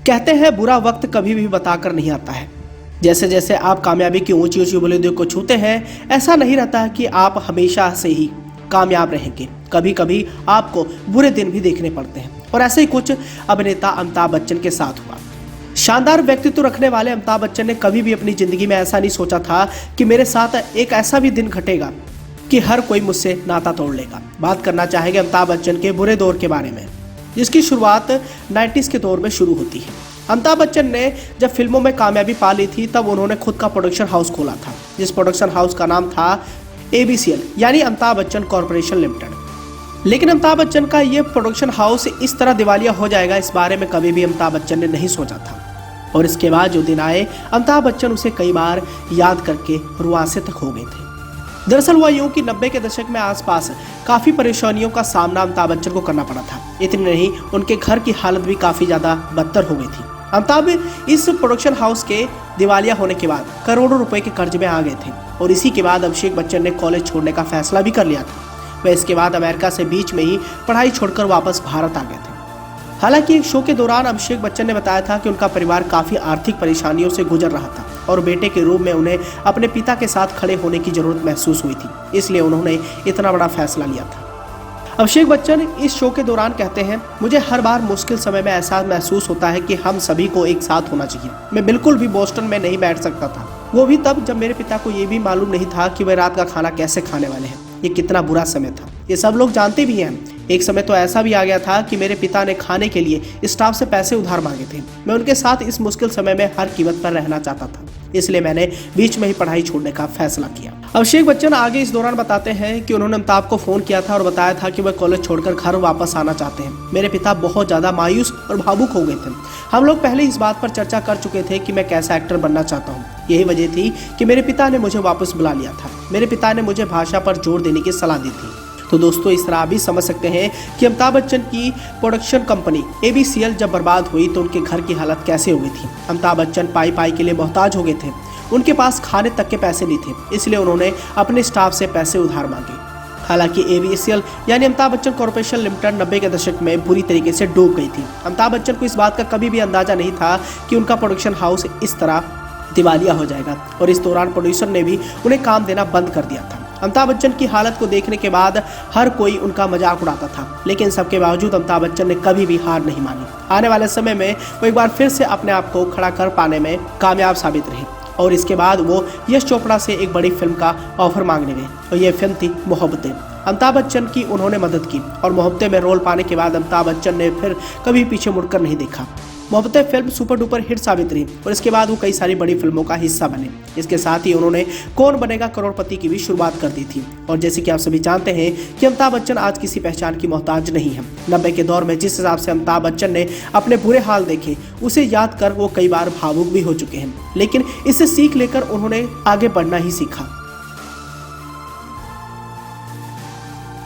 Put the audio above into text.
कहते हैं बुरा वक्त कभी भी बताकर नहीं आता है। जैसे जैसे आप कामयाबी की ऊंची ऊंची बुलंदियों को छूते हैं, ऐसा नहीं रहता कि आप हमेशा से ही कामयाब रहेंगे। कभी कभी आपको बुरे दिन भी देखने पड़ते हैं, और ऐसे ही कुछ अभिनेता अमिताभ बच्चन के साथ हुआ। शानदार व्यक्तित्व रखने वाले अमिताभ बच्चन ने कभी भी अपनी जिंदगी में ऐसा नहीं सोचा था कि मेरे साथ एक ऐसा भी दिन घटेगा कि हर कोई मुझसे नाता तोड़ लेगा। बात करना चाहेंगे अमिताभ बच्चन के बुरे दौर के बारे में, जिसकी शुरुआत 90s के दौर में शुरू होती है। अमिताभ बच्चन ने जब फिल्मों में कामयाबी पा ली थी, तब उन्होंने खुद का प्रोडक्शन हाउस खोला था, जिस प्रोडक्शन हाउस का नाम था ABCL यानी अमिताभ बच्चन कॉर्पोरेशन लिमिटेड। लेकिन अमिताभ बच्चन का ये प्रोडक्शन हाउस इस तरह दिवालिया हो जाएगा, इस बारे में कभी भी अमिताभ बच्चन ने नहीं सोचा था। और इसके बाद जो दिन आए, अमिताभ बच्चन उसे कई बार याद करके रुआंसे तक हो गए थे। दरअसल हुआ यूं कि 90 के दशक में आसपास काफ़ी परेशानियों का सामना अमिताभ बच्चन को करना पड़ा था। इतने नहीं, उनके घर की हालत भी काफ़ी ज़्यादा बदतर हो गई थी। अमिताभ इस प्रोडक्शन हाउस के दिवालिया होने के बाद करोड़ों रुपए के कर्ज में आ गए थे, और इसी के बाद अभिषेक बच्चन ने कॉलेज छोड़ने का फैसला भी कर लिया था। वह इसके बाद अमेरिका से बीच में ही पढ़ाई छोड़कर वापस भारत आ गए थे। हालांकि एक शो के दौरान अभिषेक बच्चन ने बताया था कि उनका परिवार काफ़ी आर्थिक परेशानियों से गुजर रहा था, और बेटे के रूप में उन्हें अपने पिता के साथ खड़े होने की जरूरत महसूस हुई थी, इसलिए उन्होंने इतना बड़ा फैसला लिया था। अभिषेक बच्चन इस शो के दौरान कहते हैं, मुझे हर बार मुश्किल समय में ऐसा महसूस होता है कि हम सभी को एक साथ होना चाहिए। मैं बिल्कुल भी बोस्टन में नहीं बैठ सकता था, वो भी तब जब मेरे पिता को ये भी मालूम नहीं था कि वे रात का खाना कैसे खाने वाले हैं। ये कितना बुरा समय था, ये सब लोग जानते भी हैं। एक समय तो ऐसा भी आ गया था कि मेरे पिता ने खाने के लिए स्टाफ से पैसे उधार मांगे थे। मैं उनके साथ इस मुश्किल समय में हर कीमत पर रहना चाहता था, इसलिए मैंने बीच में ही पढ़ाई छोड़ने का फैसला किया। अभिषेक बच्चन आगे इस दौरान बताते हैं कि उन्होंने अमिताभ को फोन किया था और बताया था कि वह कॉलेज छोड़कर घर वापस आना चाहते हैं। मेरे पिता बहुत ज्यादा मायूस और भावुक हो गए थे। हम लोग पहले इस बात पर चर्चा कर चुके थे कि मैं कैसा एक्टर बनना चाहता हूँ। यही वजह थी कि मेरे पिता ने मुझे वापस बुला लिया था। मेरे पिता ने मुझे भाषा पर जोर देने की सलाह दी थी। तो दोस्तों, इस तरह आप भी समझ सकते हैं कि अमिताभ बच्चन की प्रोडक्शन कंपनी ABCL जब बर्बाद हुई तो उनके घर की हालत कैसे हो गई थी। अमिताभ बच्चन पाई पाई के लिए मोहताज हो गए थे। उनके पास खाने तक के पैसे नहीं थे, इसलिए उन्होंने अपने स्टाफ से पैसे उधार मांगे। हालांकि ABCL यानी अमिताभ बच्चन कॉर्पोरेशन लिमिटेड 90 के दशक में बुरी तरीके से डूब गई थी। अमिताभ बच्चन को इस बात का कभी भी अंदाजा नहीं था कि उनका प्रोडक्शन हाउस इस तरह दिवालिया हो जाएगा, और इस दौरान प्रोड्यूसर ने भी उन्हें काम देना बंद कर दिया था। अमिताभ बच्चन की हालत को देखने के बाद हर कोई उनका मजाक उड़ाता था, लेकिन सबके बावजूद अमिताभ बच्चन ने कभी भी हार नहीं मानी। आने वाले समय में वो एक बार फिर से अपने आप को खड़ा कर पाने में कामयाब साबित रहे, और इसके बाद वो यश चोपड़ा से एक बड़ी फिल्म का ऑफर मांगने गए, और ये फिल्म थी मोहब्बतें। अमिताभ बच्चन की उन्होंने मदद की, और मोहब्बतें में रोल पाने के बाद अमिताभ बच्चन ने फिर कभी पीछे मुड़कर नहीं देखा। Mohabbatein film super duper hit साबित रही, और इसके बाद वो कई सारी बड़ी फिल्मों का हिस्सा बने। इसके साथ ही उन्होंने कौन बनेगा करोड़पति की भी शुरुआत कर दी थी। और जैसे कि आप सभी जानते हैं कि अमिताभ बच्चन आज किसी पहचान की मोहताज नहीं है। 90 के दौर में जिस हिसाब से अमिताभ बच्चन ने अपने बुरे हाल देखे, उसे याद कर वो कई बार भावुक भी हो चुके हैं, लेकिन इससे सीख लेकर उन्होंने आगे बढ़ना ही सीखा।